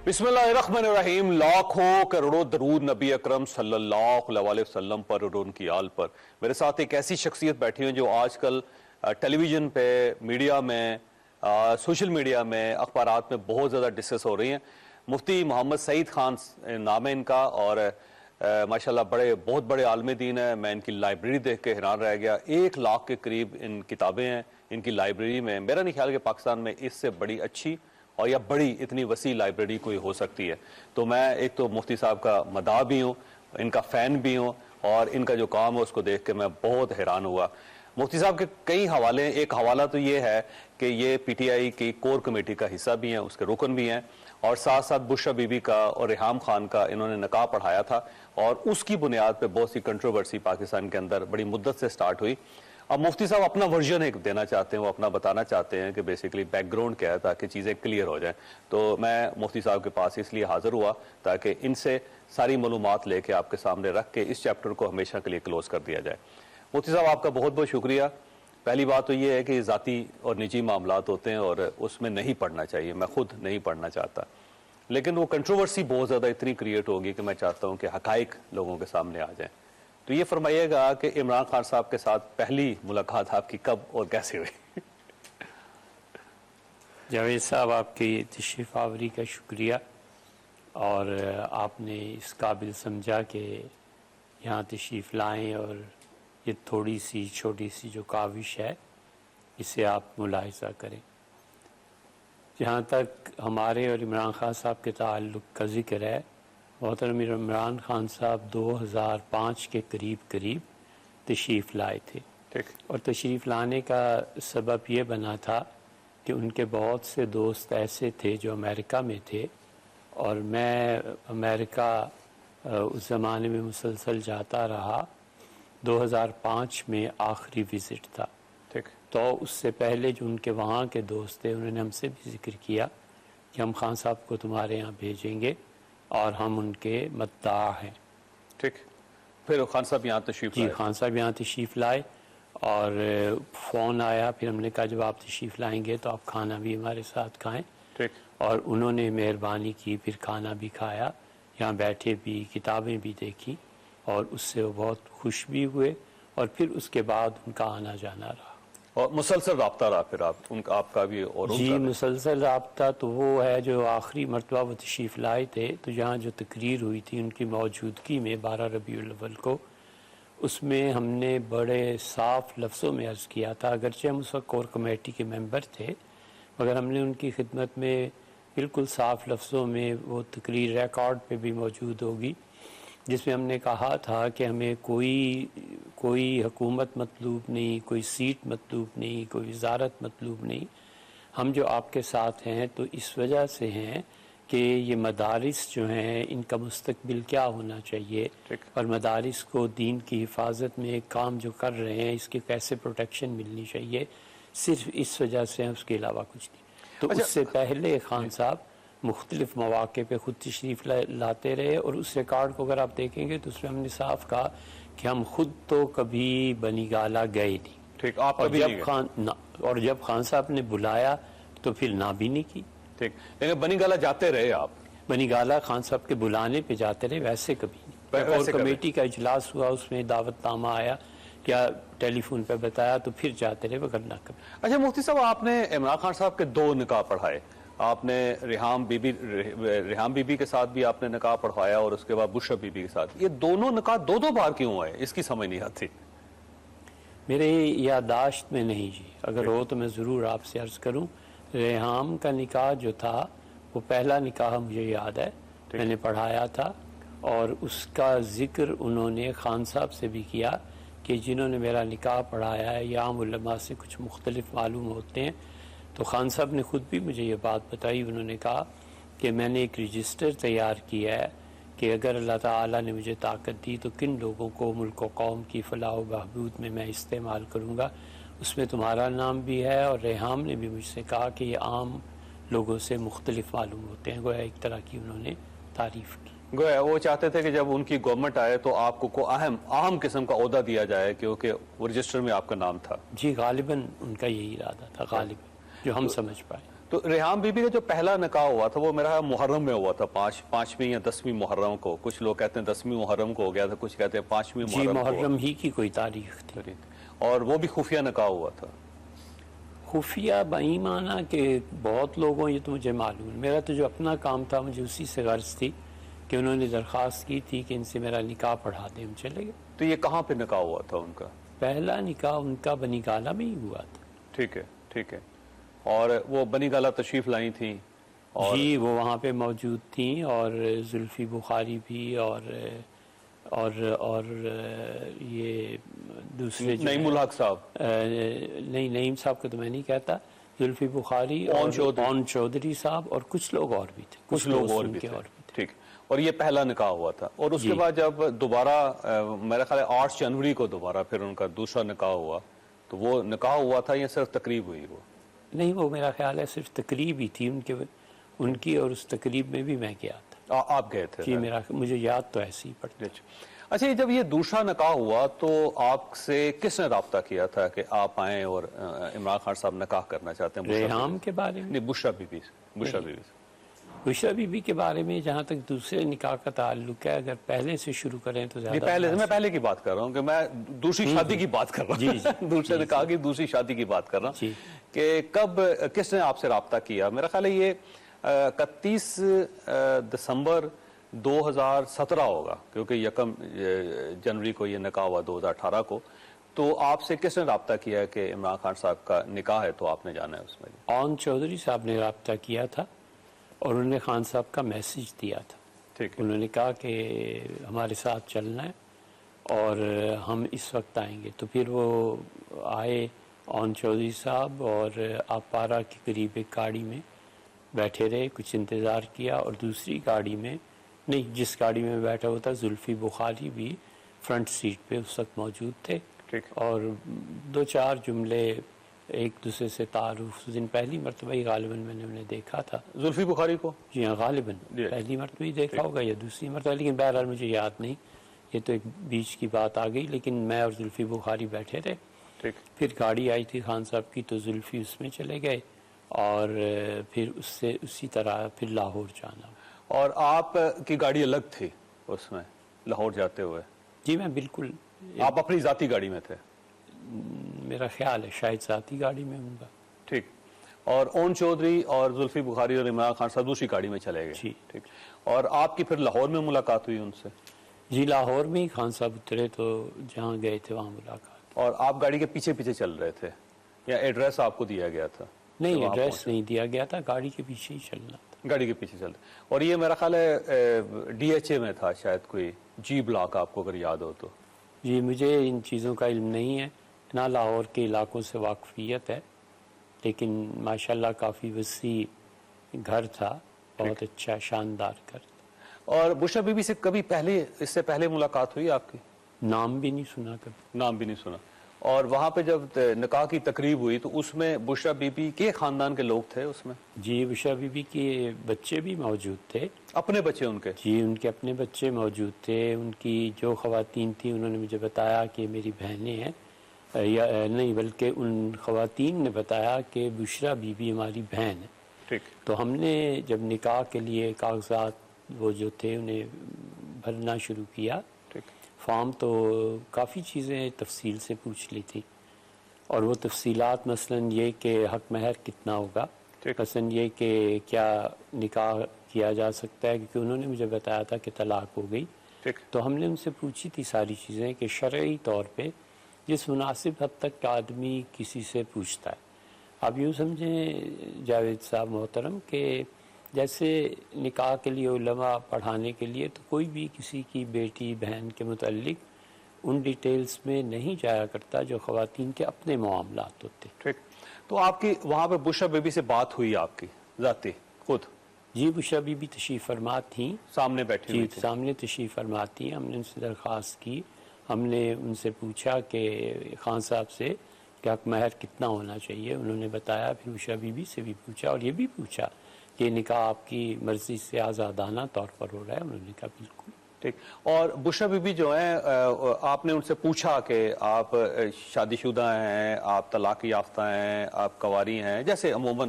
بسم اللہ الرحمن الرحیم. لاکھوں کروڑوں درود نبی اکرم صلی اللہ علیہ وسلم پر اور ان کی آل پر. میرے ساتھ ایک ایسی شخصیت بیٹھی ہیں جو آج کل ٹیلی ویژن پہ، میڈیا میں، سوشل میڈیا میں، اخبارات میں بہت زیادہ ڈسکس ہو رہی ہیں. مفتی محمد سعید خان نام ہے ان کا، اور ماشاءاللہ بہت بڑے عالم دین ہیں. میں ان کی لائبریری دیکھ کے حیران رہ گیا. 1 لاکھ کے قریب ان کتابیں ہیں ان کی لائبریری میں. میرا نہیں خیال کہ پاکستان میں اس سے بڑی اچھی اور یا بڑی اتنی وسیع لائبریری کوئی ہو سکتی ہے. تو میں ایک تو مفتی صاحب کا مداح بھی ہوں، ان کا فین بھی ہوں، اور ان کا جو کام ہے اس کو دیکھ کے میں بہت حیران ہوا. مفتی صاحب کے کئی حوالے ہیں. ایک حوالہ تو یہ ہے کہ یہ پی ٹی آئی کی کور کمیٹی کا حصہ بھی ہیں، اس کے رکن بھی ہیں، اور ساتھ ساتھ بشرا بی بی کا اور ریحام خان کا انہوں نے نکاح پڑھایا تھا، اور اس کی بنیاد پہ بہت سی کنٹروورسی پاکستان کے اندر بڑی مدت سے سٹارٹ ہوئی. اب مفتی صاحب اپنا ورژن ایک دینا چاہتے ہیں، وہ اپنا بتانا چاہتے ہیں کہ بیسیکلی بیک گراؤنڈ کیا ہے تاکہ چیزیں کلیئر ہو جائیں. تو میں مفتی صاحب کے پاس اس لیے حاضر ہوا تاکہ ان سے ساری معلومات لے کے آپ کے سامنے رکھ کے اس چیپٹر کو ہمیشہ کے لیے کلوز کر دیا جائے. مفتی صاحب آپ کا بہت بہت شکریہ. پہلی بات تو یہ ہے کہ ذاتی اور نجی معاملات ہوتے ہیں اور اس میں نہیں پڑھنا چاہیے. میں خود نہیں پڑھنا چاہتا، لیکن وہ کنٹروورسی بہت زیادہ اتنی کریٹ ہوگی کہ میں چاہتا ہوں کہ حقائق لوگوں کے سامنے آ جائیں. تو یہ فرمائیے گا کہ عمران خان صاحب کے ساتھ پہلی ملاقات آپ کی کب اور کیسے ہوئی؟ جاوید صاحب، آپ کی تشریف آوری کا شکریہ، اور آپ نے اس قابل سمجھا کہ یہاں تشریف لائیں اور یہ تھوڑی سی چھوٹی سی جو کاوش ہے اسے آپ ملاحظہ کریں. جہاں تک ہمارے اور عمران خان صاحب کے تعلق کا ذکر ہے، محترم عمران خان صاحب 2005 کے قریب تشریف لائے تھے. اور تشریف لانے کا سبب یہ بنا تھا کہ ان کے بہت سے دوست ایسے تھے جو امریکہ میں تھے، اور میں امریکہ اس زمانے میں مسلسل جاتا رہا. 2005 میں آخری وزٹ تھا. تو اس سے پہلے جو ان کے وہاں کے دوست تھے انہوں نے ہم سے بھی ذکر کیا کہ ہم خان صاحب کو تمہارے یہاں بھیجیں گے اور ہم ان کے مداح ہیں. ٹھیک. پھر خان صاحب یہاں تشریف لائے؟ جی، خان صاحب یہاں تشریف لائے، اور فون آیا. پھر ہم نے کہا جب آپ تشریف لائیں گے تو آپ کھانا بھی ہمارے ساتھ کھائیں. ٹھیک. اور انہوں نے مہربانی کی، پھر کھانا بھی کھایا، یہاں بیٹھے بھی، کتابیں بھی دیکھی، اور اس سے وہ بہت خوش بھی ہوئے. اور پھر اس کے بعد ان کا آنا جانا رہا. اور مسلسل رابطہ رہا پھر آپ کا بھی اور ان جی کا؟ مسلسل رابطہ تو وہ ہے جو آخری مرتبہ وہ تشریف لائے تھے تو جہاں جو تقریر ہوئی تھی ان کی موجودگی میں 12 ربیع الاول کو، اس میں ہم نے بڑے صاف لفظوں میں عرض کیا تھا. اگرچہ ہم اس وقت کور کمیٹی کے ممبر تھے، مگر ہم نے ان کی خدمت میں بالکل صاف لفظوں میں وہ تقریر ریکارڈ پہ بھی موجود ہوگی، جس میں ہم نے کہا تھا کہ ہمیں کوئی حکومت مطلوب نہیں، کوئی سیٹ مطلوب نہیں، کوئی وزارت مطلوب نہیں. ہم جو آپ کے ساتھ ہیں تو اس وجہ سے ہیں کہ یہ مدارس جو ہیں ان کا مستقبل کیا ہونا چاہیے، اور مدارس کو دین کی حفاظت میں ایک کام جو کر رہے ہیں اس کی کیسے پروٹیکشن ملنی چاہیے، صرف اس وجہ سے ہیں، اس کے علاوہ کچھ نہیں. تو اس سے پہلے خان صاحب مختلف مواقع پہ خود تشریف لاتے رہے، اور اس ریکارڈ کو اگر آپ دیکھیں گے تو اس میں ہم نے صاف کہا کہ ہم خود تو کبھی بنی گالہ گئے نہیں. ٹھیک. آپ کبھی نہیں گئے؟ اور جب خان صاحب نے بلایا تو پھر نہ بھی نہیں کی. ٹھیک. لیکن بنی گالہ جاتے رہے آپ؟ بنی گالہ خان صاحب کے بلانے پہ جاتے رہے، ویسے کبھی نہیں. اور کمیٹی کا اجلاس ہوا، اس میں دعوت نامہ آیا، کیا ٹیلی فون پہ بتایا تو پھر جاتے رہے، وغیرہ کبھی. اچھا مفتی صاحب، آپ نے عمران خان صاحب کے 2 نکاح پڑھائے. آپ نے ریحام بی بی کے ساتھ بھی آپ نے نکاح پڑھوایا، اور اس کے بعد بشرا بی بی کے ساتھ. یہ دونوں نکاح 2 بار کیوں آئے؟ اس کی سمجھ نہیں آتی. میرے یادداشت میں نہیں جی، اگر ہو تو میں ضرور آپ سے عرض کروں. ریحام کا نکاح جو تھا وہ پہلا نکاح مجھے یاد ہے، میں نے پڑھایا تھا، اور اس کا ذکر انہوں نے خان صاحب سے بھی کیا کہ جنہوں نے میرا نکاح پڑھایا ہے یا عام علماء سے کچھ مختلف معلوم ہوتے ہیں. تو خان صاحب نے خود بھی مجھے یہ بات بتائی. انہوں نے کہا کہ میں نے ایک رجسٹر تیار کیا ہے کہ اگر اللہ تعالیٰ نے مجھے طاقت دی تو کن لوگوں کو ملک و قوم کی فلاح و بہبود میں استعمال کروں گا. اس میں تمہارا نام بھی ہے، اور ریحام نے بھی مجھ سے کہا کہ یہ عام لوگوں سے مختلف معلوم ہوتے ہیں. گویا ایک طرح کی انہوں نے تعریف کی. گویا وہ چاہتے تھے کہ جب ان کی گورنمنٹ آئے تو آپ کو اہم قسم کا عہدہ دیا جائے، کیونکہ وہ رجسٹر میں آپ کا نام تھا. جی غالباً ان کا یہی ارادہ تھا، غالباً جو ہم سمجھ پائے. تو ریحام بی بی کا جو پہلا نکاح ہوا تھا وہ میرا محرم میں ہوا تھا، پانچویں یا 10ویں محرم کو، کچھ لوگ کہتے ہیں 10ویں محرم کو ہو گیا تھا، کچھ کہتے ہیں 5ویں جی محرم کو محرم ہی کی کوئی تاریخ تھی، اور وہ بھی خفیہ نکاح ہوا تھا۔ خفیہ بئی معنی کہ بہت لوگوں، یہ تو مجھے معلوم ہے، میرا تو جو اپنا کام تھا مجھے اسی سے غرض تھی کہ انہوں نے درخواست کی تھی کہ ان سے میرا نکاح پڑھا دیں، ہم چلے گئے۔ تو یہ کہاں پہ نکاح ہوا تھا ان کا؟ پہلا نکاح ان کا بنی گالہ میں ہی ہوا تھا۔ ٹھیک ہے ٹھیک ہے، اور وہ بنی گالہ تشریف لائی تھیں؟ جی وہ وہاں پہ موجود تھیں، اور زلفی بخاری بھی، اور یہ دوسرے نعیم الحق صاحب، نہیں نعیم صاحب کو تو میں نہیں کہتا، زلفی بخاری اور اون چودھری صاحب اور کچھ لوگ اور بھی تھے، کچھ لوگ اور بھی تھے۔ ٹھیک، اور یہ پہلا نکاح ہوا تھا، اور اس کے بعد جب دوبارہ میرا خیال ہے 8 جنوری کو دوبارہ پھر ان کا دوسرا نکاح ہوا، تو وہ نکاح ہوا تھا یا صرف تقریب ہوئی؟ وہ نہیں، وہ میرا خیال ہے صرف تقریب ہی تھی ان کی، اور اس تقریب میں بھی میں گیا تھا۔ آپ گئے تھے؟ جی مجھے یاد تو ایسی ہی پڑتی۔ اچھا، جب یہ دوسرا نکاح ہوا تو آپ سے کس نے رابطہ کیا تھا کہ آپ آئیں اور عمران خان صاحب نکاح کرنا چاہتے ہیں؟ ریحام کے بارے میں؟ نہیں، بشرا بی بی سے۔ بشرا بی بی کے بارے میں جہاں تک دوسرے نکاح کا تعلق ہے، اگر پہلے سے شروع کریں تو زیادہ میں پہلے کی بات کر رہا ہوں، کہ میں دوسری شادی کی بات کر رہا ہوں، دوسرے نکاح کی دوسری شادی کی بات کر رہا ہوں، کہ کب کس نے آپ سے رابطہ کیا؟ میرا خیال ہے یہ 31 دسمبر 2017 ہوگا، کیونکہ 1 جنوری کو یہ نکاح ہوا 2018 کو۔ تو آپ سے کس نے رابطہ کیا ہے کہ عمران خان صاحب کا نکاح ہے تو آپ نے جانا ہے اس میں؟ اون چودھری صاحب نے رابطہ کیا تھا، اور انہوں نے خان صاحب کا میسج دیا تھا۔ ٹھیک ہے، انہوں نے کہا کہ ہمارے ساتھ چلنا ہے اور ہم اس وقت آئیں گے، تو پھر وہ آئے اون چودھری صاحب، اور آپارا کے قریب ایک گاڑی میں بیٹھے رہے، کچھ انتظار کیا، اور دوسری گاڑی میں نہیں، جس گاڑی میں بیٹھا ہوا تھا زلفی بخاری بھی فرنٹ سیٹ پہ اس وقت موجود تھے، اور 2-4 جملے ایک دوسرے سے تعارف۔ اس دن پہلی مرتبہ ہی غالباً میں نے انہیں دیکھا تھا، زلفی بخاری کو۔ جی ہاں، غالباً پہلی مرتبہ ہی دیکھا ہوگا یا دوسری مرتبہ، لیکن بہرحال مجھے یاد نہیں، یہ تو ایک بیچ کی بات آ گئی۔ لیکن میں اور زلفی بخاری بیٹھے رہے، پھر گاڑی آئی تھی خان صاحب کی، تو زلفی اس میں چلے گئے، اور پھر اس سے اسی طرح پھر لاہور جانا۔ اور آپ کی گاڑی الگ تھی اس میں لاہور جاتے ہوئے؟ جی میں بالکل، آپ اپنی ذاتی گاڑی میں تھے؟ میرا خیال ہے شاید ذاتی گاڑی میں ہوں گا۔ ٹھیک، اور اون چودھری اور زلفی بخاری اور عمران خان صاحب دوسری گاڑی میں چلے گئے؟ جی ٹھیک، اور آپ کی پھر لاہور میں ملاقات ہوئی ان سے؟ جی لاہور میں ہی خان صاحب اترے تو جہاں گئے تھے وہاں ملاقات۔ اور آپ گاڑی کے پیچھے پیچھے چل رہے تھے یا ایڈریس آپ کو دیا گیا تھا؟ نہیں، ایڈریس نہیں دیا گیا تھا، گاڑی کے پیچھے ہی چلنا تھا۔ گاڑی کے پیچھے چل رہے، اور یہ میرا خیال ہے ڈی ایچ اے میں تھا شاید، کوئی جی بلاک، آپ کو اگر یاد ہو تو؟ جی مجھے ان چیزوں کا علم نہیں ہے، نہ لاہور کے علاقوں سے واقفیت ہے، لیکن ماشاءاللہ کافی وسیع گھر تھا، بہت اچھا شاندار گھر تھا۔ اور بشرا بی بی سے کبھی پہلے، اس سے پہلے ملاقات ہوئی آپ کی؟ نام بھی نہیں سنا کبھی۔ نام بھی نہیں سنا۔ اور وہاں پہ جب نکاح کی تقریب ہوئی تو اس میں بشرا بی بی کے خاندان کے لوگ تھے اس میں؟ جی بشرا بی بی کے بچے بھی موجود تھے۔ اپنے بچے ان کے؟ جی ان کے اپنے بچے موجود تھے، ان کی جو خواتین تھیں انہوں نے مجھے بتایا کہ میری بہنیں ہیں، یا نہیں بلکہ ان خواتین نے بتایا کہ بشرا بی بی ہماری بہن ہے۔ ٹھیک، تو ہم نے جب نکاح کے لیے کاغذات وہ جو تھے انہیں بھرنا شروع کیا، فارم، تو کافی چیزیں تفصیل سے پوچھ لی تھی، اور وہ تفصیلات مثلاً یہ کہ حق مہر کتنا ہوگا، مثلاً یہ کہ کیا نکاح کیا جا سکتا ہے، کیونکہ انہوں نے مجھے بتایا تھا کہ طلاق ہو گئی، تو ہم نے ان سے پوچھی تھی ساری چیزیں کہ شرعی طور پہ جس مناسب حد تک آدمی کسی سے پوچھتا ہے۔ آپ یوں سمجھیں جاوید صاحب محترم کہ جیسے نکاح کے لیے علماء پڑھانے کے لیے تو کوئی بھی کسی کی بیٹی بہن کے متعلق ان ڈیٹیلز میں نہیں جایا کرتا جو خواتین کے اپنے معاملات ہوتے۔ ٹھیک، تو آپ کی وہاں پہ بشرا بی بی سے بات ہوئی آپ کی ذاتی خود؟ جی بشرا بی بی تشریف فرما تھیں، سامنے بیٹھی ہوئی تھی؟ سامنے تشریف فرما تھیں۔ ہم نے ان سے درخواست کی، ہم نے ان سے پوچھا کہ خان صاحب سے کہ حق مہر کتنا ہونا چاہیے، انہوں نے بتایا۔ پھر بشرا بی بی سے بھی پوچھا، اور یہ بھی پوچھا کہ نکاح آپ کی مرضی سے آزادانہ طور پر ہو رہا ہے، انہوں نے کہا بالکل۔ ٹھیک، اور بشرا بی بی جو ہیں، آپ نے ان سے پوچھا کہ آپ شادی شدہ ہیں، آپ طلاق یافتہ ہیں، آپ کنواری ہیں، جیسے عموماً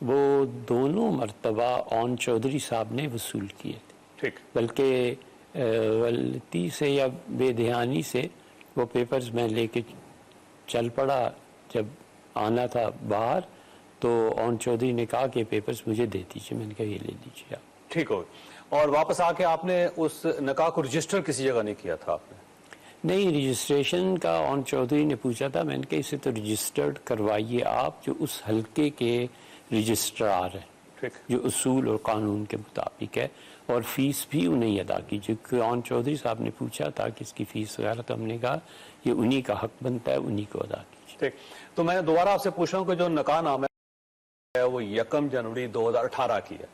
وہ دونوں مرتبہ اون چودھری صاحب نے وصول کیے تھے، ٹھیک، بلکہ غلطی سے یا بے دھیانی سے وہ پیپرز میں لے کے چل پڑا، جب آنا تھا باہر تو اون چودھری نے کہا کہ پیپرز مجھے دے دیجیے، میں نے کہا یہ لے لیجیے آپ۔ ٹھیک ہو گئی، اور واپس آ کے آپ نے اس نکاح کو رجسٹر کسی جگہ نہیں کیا تھا آپ نے؟ نہیں، رجسٹریشن کا اون چودھری نے پوچھا تھا، میں نے کہا اسے تو رجسٹرڈ کروائیے آپ جو اس حلقے کے رجسٹرار ہیں، ٹھیک، جو اصول اور قانون کے مطابق ہے، اور فیس بھی انہیں ادا کیجیے، کیونکہ اون چودھری صاحب نے پوچھا تھا کہ اس کی فیس وغیرہ، تو ہم نے کہا یہ انہی کا حق بنتا ہے، انہی کو ادا کیجیے۔ ٹھیک، تو میں دوبارہ آپ سے پوچھ رہا ہوں کہ جو نکاح نامہ ہے وہ 1 جنوری 2018 کی ہے،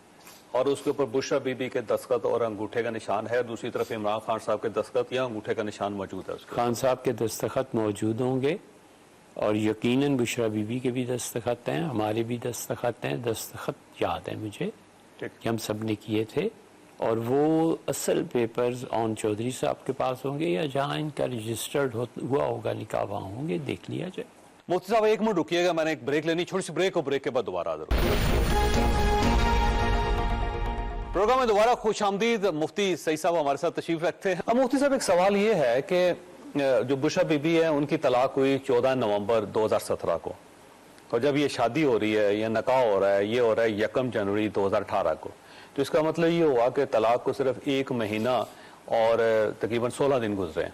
اور اس کے اوپر بشرا بی بی کے دستخط اور انگوٹھے کا نشان ہے، دوسری طرف عمران خان صاحب کے دستخط یا انگوٹھے کا نشان موجود ہے اس کے خان صاحب کے دستخط موجود ہوں گے، اور یقیناً بشرا بی بی کے بھی دستخط ہیں، ہمارے بھی دستخط ہیں، دستخط یاد ہیں مجھے ٹھیک، کہ ہم سب نے کیے تھے، اور وہ اصل پیپرز اون چودھری صاحب کے پاس ہوں گے، یا جہاں ان کا رجسٹرڈ ہوا ہوگا نکاح وہاں ہوں گے، دیکھ لیا جائے۔ مفتی صاحب 1 منٹ رکیے گا، میں نے ایک بریک لینی، چھوٹی سی بریک، اور بریک کے بعد دوبارہ حاضر ہوں۔ پروگرام میں دوبارہ خوش آمدید، مفتی سعید صاحب ہمارے ساتھ تشریف رکھتے ہیں۔ اب مفتی صاحب ایک سوال یہ ہے کہ جو بشرا بی بی ہے ان کی طلاق ہوئی 14 نومبر 2017 کو، اور جب یہ شادی ہو رہی ہے، یہ نکاح ہو رہا ہے، یہ ہو رہا ہے 1 جنوری 2018 کو، تو اس کا مطلب یہ ہوا کہ طلاق کو صرف 1 مہینہ اور تقریباً 16 دن گزرے ہیں۔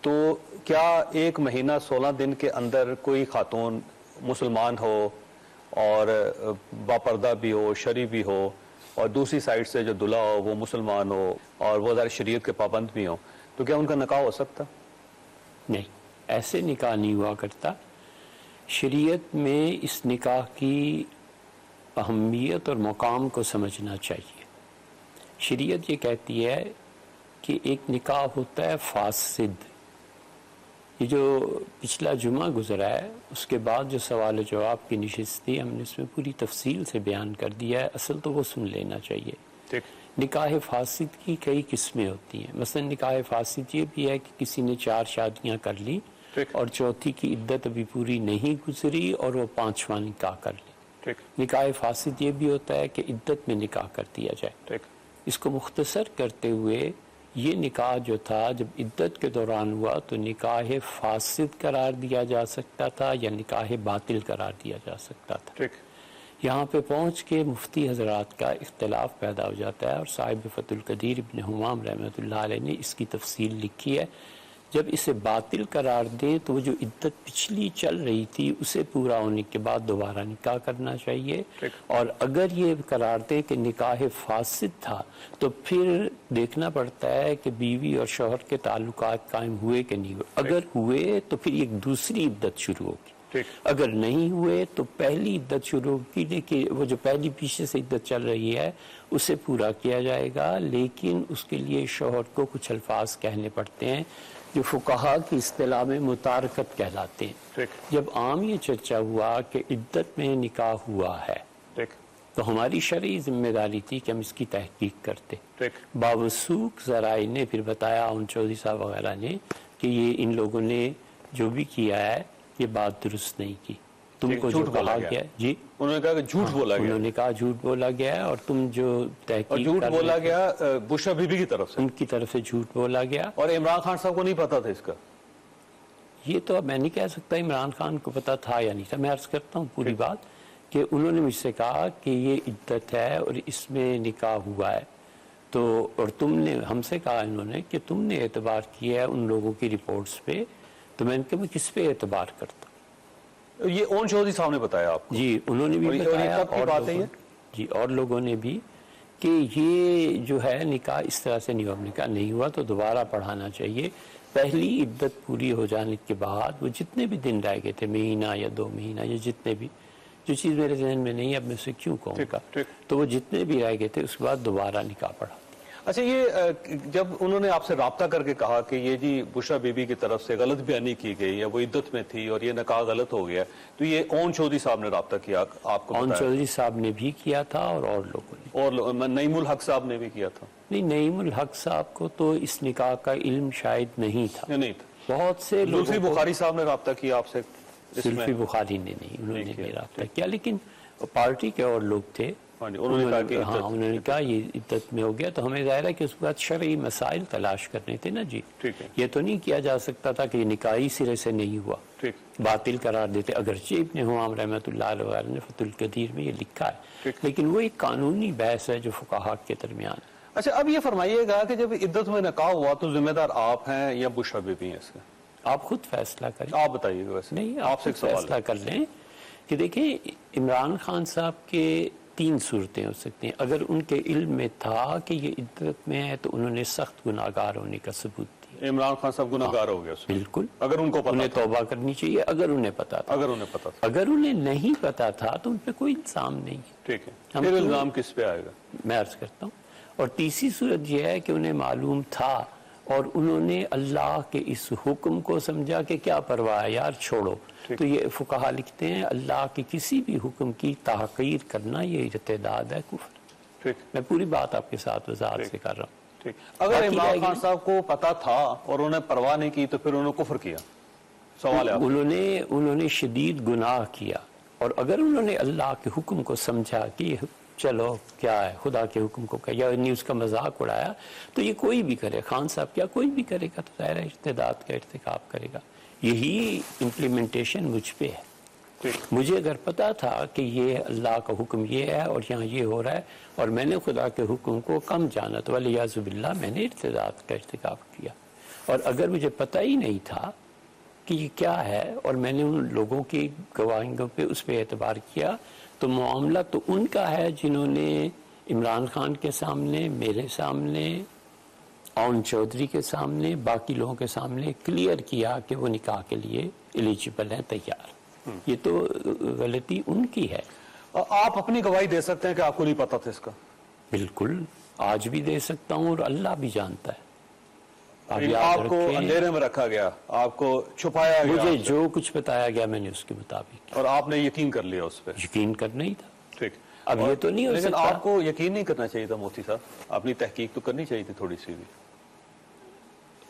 تو کیا 1 مہینہ 16 دن کے اندر کوئی خاتون مسلمان ہو اور باپردہ بھی ہو، شرعی بھی ہو، اور دوسری سائڈ سے جو دلہا ہو وہ مسلمان ہو اور وہ ذرا شریعت کے پابند بھی ہوں، تو کیا ان کا نکاح ہو سکتا؟ نہیں، ایسے نکاح نہیں ہوا کرتا۔ شریعت میں اس نکاح کی اہمیت اور مقام کو سمجھنا چاہیے۔ شریعت یہ کہتی ہے کہ ایک نکاح ہوتا ہے فاسد۔ یہ جو پچھلا جمعہ گزرا ہے اس کے بعد جو سوال و جواب کی نشست تھی، ہم نے اس میں پوری تفصیل سے بیان کر دیا ہے، اصل تو وہ سن لینا چاہیے۔ ٹھیک، نکاح فاسد کی کئی قسمیں ہوتی ہیں، مثلا نکاح فاسد یہ بھی ہے کہ کسی نے 4 شادیاں کر لی ٹھیک، اور چوتھی کی عدت ابھی پوری نہیں گزری اور وہ 5واں نکاح کر لی۔ ٹھیک، نکاح فاسد یہ بھی ہوتا ہے کہ عدت میں نکاح کر دیا جائے۔ ٹھیک، اس کو مختصر کرتے ہوئے یہ نکاح جو تھا جب عدت کے دوران ہوا تو نکاح فاسد قرار دیا جا سکتا تھا یا نکاح باطل قرار دیا جا سکتا تھا۔ ٹھیک، یہاں پہ پہنچ کے مفتی حضرات کا اختلاف پیدا ہو جاتا ہے، اور صاحب فتح القدیر ابن حمام رحمۃ اللہ علیہ نے اس کی تفصیل لکھی ہے۔ جب اسے باطل قرار دیں تو وہ جو عدت پچھلی چل رہی تھی اسے پورا ہونے کے بعد دوبارہ نکاح کرنا چاہیے، اور اگر یہ قرار دیں کہ نکاح فاسد تھا تو پھر دیکھنا پڑتا ہے کہ بیوی اور شوہر کے تعلقات قائم ہوئے کہ نہیں ہوئے۔ اگر ہوئے تو پھر ایک دوسری عدت شروع ہوگی، اگر نہیں ہوئے تو پہلی عدت شروع کی کہ وہ جو پہلی پیچھے سے عدت چل رہی ہے اسے پورا کیا جائے گا، لیکن اس کے لیے شوہر کو کچھ الفاظ کہنے پڑتے ہیں جو فقہا کی اصطلاح میں متارکت کہلاتے ہیں۔ جب عام یہ چرچا ہوا کہ عدت میں نکاح ہوا ہے تو ہماری شرعی ذمہ داری تھی کہ ہم اس کی تحقیق کرتے۔ باوثوق ذرائع نے پھر بتایا، ان چودھری صاحب وغیرہ نے، کہ یہ ان لوگوں نے جو بھی کیا ہے یہ بات درست نہیں کی، تم کو جو کہا گیا، جی انہوں نے کہا کہ جھوٹ بولا گیا، انہوں نے کہا جھوٹ بولا گیا ہے، اور تم جو تحقیق جھوٹ بولا گیا بشرا بی بی کی طرف سے، ان کی طرف سے جھوٹ بولا گیا، اور عمران خان صاحب کو نہیں پتا تھا اس کا۔ یہ تو اب میں نہیں کہہ سکتا عمران خان کو پتا تھا یا نہیں تھا، میں عرض کرتا ہوں پوری بات کہ انہوں نے مجھ سے کہا کہ یہ عدت ہے اور اس میں نکاح ہوا ہے، تو اور تم نے ہم سے کہا انہوں نے کہ تم نے اعتبار کیا ہے ان لوگوں کی رپورٹس پہ، تو میں نے کہا میں کس پہ اعتبار کرتا؟ یہ اون چودھری صاحب نے بتایا آپ کو؟ جی انہوں نے بھی بتایا، اور لوگوں نے بھی، کہ یہ جو ہے نکاح اس طرح سے نہیں ہوا، نکاح نہیں ہوا تو دوبارہ پڑھانا چاہیے۔ پہلی عدت پوری ہو جانے کے بعد وہ جتنے بھی دن رہ گئے تھے، مہینہ یا 2 مہینہ یا جتنے بھی، جو چیز میرے ذہن میں نہیں ہے اب میں اسے کیوں کہوں گا، تو وہ جتنے بھی رہ گئے تھے اس کے بعد دوبارہ نکاح پڑھا۔ اچھا، یہ جب انہوں نے آپ سے رابطہ کر کے کہا کہ یہ جی بشرا بی بی کی طرف سے غلط بیانی کی گئی یا وہ عدت میں تھی اور یہ نکاح غلط ہو گیا، تو یہ اون چودھری صاحب نے رابطہ کیا آپ کو؟ اون چودھری صاحب نے بھی کیا تھا اور لوگوں نے، اور نعیم الحق صاحب نے بھی کیا تھا؟ نہیں، نعیم الحق صاحب کو تو اس نکاح کا علم شاید نہیں تھا، نہیں تھا۔ بہت سے زلفی بخاری صاحب نے رابطہ کیا آپ سے؟ زلفی بخاری نے نہیں، انہوں نے بھی رابطہ کیا، لیکن پارٹی کے اور لوگ تھے، ہاں جی، انہوں نے کہا کہ ہاں انہوں نے کہا یہ عدت میں ہو گیا، تو ہمیں ظاہر ہے کہ اس کے بعد شرعی مسائل تلاش کرنے تھے نا جی. ٹھیک ہے، یہ تو نہیں کیا جا سکتا تھا کہ یہ نکاحی سرے سے نہیں ہوا، ٹھیک باطل قرار دیتے. اگرچہ ابن حمام رحمۃ اللہ علیہ نے فتح القدیر میں یہ لکھا ہے، ٹھیک. لیکن وہ ایک قانونی بحث ہے جو فقہاء کے درمیان ہے. اچھا اب یہ فرمائیے گا کہ جب عدت میں نکاح ہوا تو ذمہ دار آپ ہیں یا بشرا بی بی ہیں اس کے؟ آپ خود فیصلہ کریں. آپ بتائیے گا. ویسے نہیں، آپ سے ایک خود سوال فیصلہ کر لیں کہ دیکھیں عمران خان صاحب کے 3 صورتیں ہو سکتی ہیں. اگر ان کے علم میں تھا کہ یہ عدت میں ہے تو انہوں نے سخت گناہگار ہونے کا ثبوت دیا. عمران خان صاحب گناہگار ہو گیا اس میں، بالکل، اگر ان کو پتا انہیں تھا، توبہ کرنی چاہیے اگر انہیں پتا تھا. اگر انہیں پتا تھا. اگر انہیں نہیں پتا تھا تو ان پہ کوئی الزام نہیں ہے. ٹھیک ہے، ہم پھر تو- الزام کس پہ آئے گا؟ میں عرض کرتا ہوں. اور تیسری صورت یہ ہے کہ انہیں معلوم تھا اور انہوں نے اللہ کے اس حکم کو سمجھا کہ کیا پرواہ ہے یار چھوڑو. تو یہ فقہا لکھتے ہیں اللہ کے کسی بھی حکم کی تحقیر کرنا یہ ارتداد ہے، کفر. ٹھیک میں پوری بات آپ کے ساتھ وضاحت سے کر رہا ہوں. ٹھیک. اگر باقی عمران رہ خان گئی- صاحب کو پتا تھا اور انہوں نے پرواہ نہیں کی تو پھر انہوں نے کفر کیا. سوال ہے آپ انہوں نے شدید گناہ کیا، اور اگر انہوں نے اللہ کے حکم کو سمجھا کہ یہ چلو کیا ہے خدا کے حکم کو کہا، یا نہیں اس کا مذاق اڑایا، تو یہ کوئی بھی کرے، خان صاحب کیا کوئی بھی کرے گا تو ظاہر ہے ارتداد کا ارتکاب کرے گا. یہی امپلیمنٹیشن مجھ پہ ہے. ٹھیک. مجھے اگر پتا تھا کہ یہ اللہ کا حکم یہ ہے اور یہاں یہ ہو رہا ہے اور میں نے خدا کے حکم کو کم جانا تو ولیعذ باللہ میں نے ارتداد کا ارتکاب کیا. اور اگر مجھے پتہ ہی نہیں تھا کہ یہ کیا ہے اور میں نے ان لوگوں کی گواہیوں پہ اس پہ اعتبار کیا تو معاملہ تو ان کا ہے جنہوں نے عمران خان کے سامنے، میرے سامنے، اون چودھری کے سامنے، باقی لوگوں کے سامنے کلیئر کیا کہ وہ نکاح کے لیے ایلیجیبل ہیں، تیار. یہ تو غلطی ان کی ہے. آپ اپنی گواہی دے سکتے ہیں کہ آپ کو نہیں پتا تھا اس کا؟ بالکل، آج بھی دے سکتا ہوں اور اللہ بھی جانتا ہے. آپ یعنی یاد آپ کو رکھیں، اندھیرے میں رکھا گیا، آپ کو چھپایا گیا، مجھے جو کچھ بتایا گیا میں نے اس کے مطابق کیا. اور آپ نے یقین کر لیا اس پہ. یقین کرنا ہی تھا. ٹھیک. اب یہ تو نہیں ہو لیکن سکتا. آپ کو یقین نہیں کرنا چاہیے تھا مفتی صاحب، اپنی تحقیق تو کرنی چاہیے تھی تھوڑی سی بھی.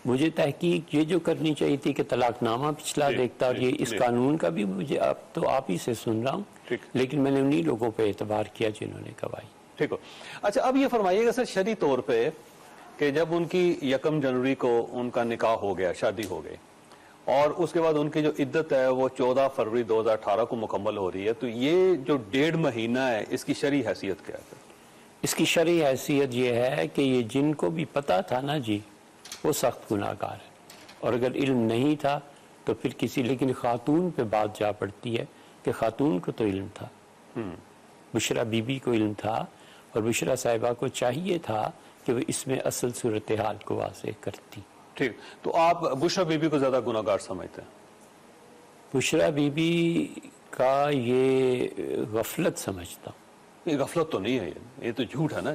مجھے تحقیق یہ جو کرنی چاہیے تھی کہ طلاق نامہ پچھلا جی، دیکھتا، اور جی، یہ اس جی. قانون کا بھی مجھے اب تو آپ ہی سے سن رہا ہوں، ٹھیک. لیکن میں نے انہی لوگوں پہ اعتبار کیا جنہوں نے گواہی. ٹھیک ہو. اچھا اب یہ فرمائیے گا سر شرعی طور پہ کہ جب ان کی 1 جنوری کو ان کا نکاح ہو گیا، شادی ہو گئی، اور اس کے بعد ان کی جو عدت ہے وہ 14 فروری 2018 کو مکمل ہو رہی ہے، تو یہ جو 1.5 مہینہ ہے اس کی شرعی حیثیت کیا ہے؟ اس کی شرعی حیثیت یہ ہے کہ یہ جن کو بھی پتا تھا نا جی وہ سخت گناہگار ہے، اور اگر علم نہیں تھا تو پھر کسی، لیکن خاتون پہ بات جا پڑتی ہے کہ خاتون کو تو علم تھا، بشرا بی بی کو علم تھا، اور بشرا صاحبہ کو چاہیے تھا کہ وہ اس میں اصل صورتحال کو واضح کرتی. ٹھیک. تو آپ بشرا بی بی کو زیادہ گناہگار سمجھتے ہیں؟ بشرا بی بی کا یہ غفلت سمجھتا ہوں. یہ غفلت تو نہیں ہے، یہ تو جھوٹ ہے نا.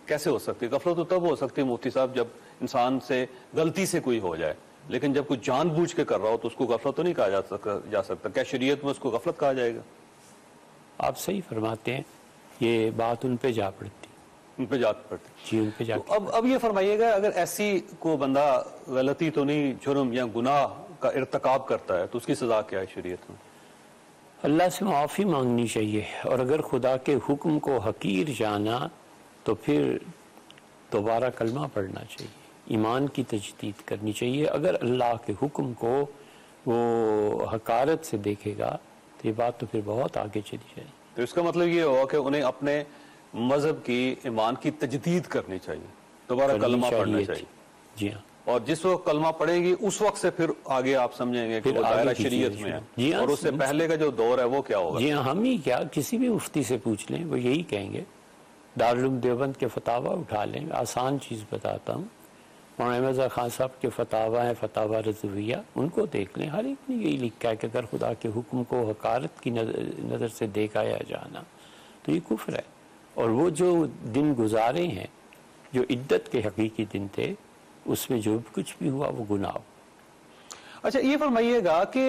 کیسے ہو سکتی ہے غفلت؟ تو تب ہو سکتی ہے مفتی صاحب جب انسان سے غلطی سے کوئی ہو جائے، لیکن جب کوئی جان بوجھ کے کر رہا ہو تو اس کو غفلت تو نہیں کہا جا سکتا. کیا شریعت میں اس کو غفلت کہا جائے گا؟ آپ صحیح فرماتے ہیں، یہ بات ان پہ جا پڑتی. ان پہ جات پڑتی. جی ان پہ جا تو اب یہ فرمائیے گا اگر ایسی کو بندہ غلطی تو نہیں، جرم یا گناہ کا ارتکاب کرتا ہے تو اس کی سزا کیا ہے شریعت میں؟ اللہ سے معافی مانگنی چاہیے، اور اگر خدا کے حکم کو حقیر جانا تو پھر دوبارہ کلمہ پڑھنا چاہیے، ایمان کی تجدید کرنی چاہیے. اگر اللہ کے حکم کو وہ حقارت سے دیکھے گا تو یہ بات تو پھر بہت آگے چلی جائے. تو اس کا مطلب یہ ہوا کہ انہیں اپنے مذہب کی، ایمان کی تجدید کرنی چاہیے، دوبارہ کلمہ پڑھنا چاہیے. جی ہاں. اور جس وقت کلمہ پڑھیں گی اس وقت سے پھر آگے آپ سمجھیں گے کہ وہ دائرہ شریعت میں ہے. جی ہاں. اور اس سے پہلے کا جو دور ہے وہ کیا ہوگا؟ جی ہاں، ہم ہی کیا کسی بھی مفتی سے پوچھ لیں وہ یہی کہیں گے. دارالعلوم دیوبند کے فتاوی اٹھا لیں، آسان چیز بتاتا ہوں. مولانا احمد رضا خان صاحب کے فتاوی ہیں، فتاوی رضویہ، ان کو دیکھ لیں. ہر ایک نے یہی لکھا ہے کہ اگر خدا کے حکم کو حقارت کی نظر سے دیکھا یا جانا تو یہ کفر ہے. اور وہ جو دن گزارے ہیں جو عدت کے حقیقی دن تھے اس میں جو بھی کچھ بھی ہوا وہ گناہ. اچھا یہ فرمائیے گا کہ